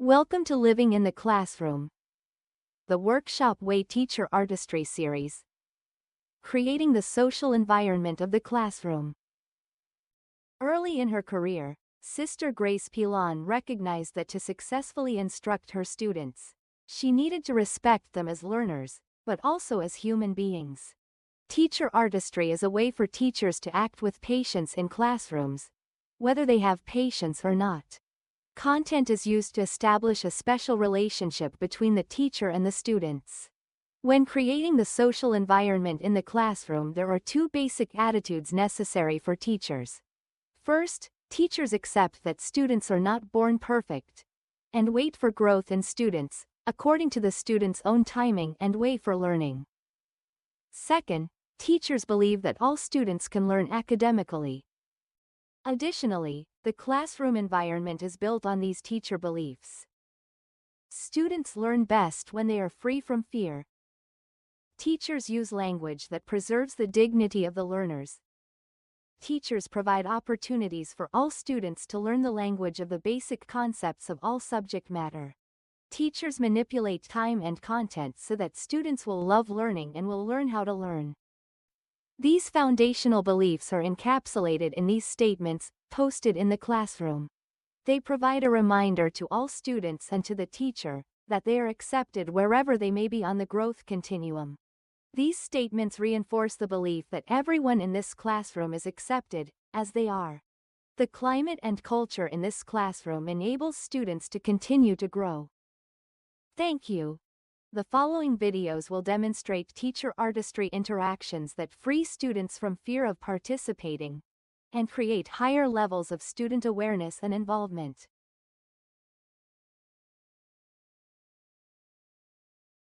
Welcome to Living in the Classroom, the Workshop Way Teacher Artistry series, creating the social environment of the classroom. Early in her career, Sister Grace Pilon recognized that to successfully instruct her students, she needed to respect them as learners, but also as human beings. Teacher artistry is a way for teachers to act with patience in classrooms, whether they have patience or not. Content is used to establish a special relationship between the teacher and the students. When creating the social environment in the classroom, there are two basic attitudes necessary for teachers. First, teachers accept that students are not born perfect, and wait for growth in students, according to the student's own timing and way for learning. Second, teachers believe that all students can learn academically. Additionally, the classroom environment is built on these teacher beliefs. Students learn best when they are free from fear. Teachers use language that preserves the dignity of the learners. Teachers provide opportunities for all students to learn the language of the basic concepts of all subject matter. Teachers manipulate time and content so that students will love learning and will learn how to learn. These foundational beliefs are encapsulated in these statements, posted in the classroom. They provide a reminder to all students and to the teacher that they are accepted wherever they may be on the growth continuum. These statements reinforce the belief that everyone in this classroom is accepted, as they are. The climate and culture in this classroom enables students to continue to grow. Thank you. The following videos will demonstrate teacher artistry interactions that free students from fear of participating and create higher levels of student awareness and involvement.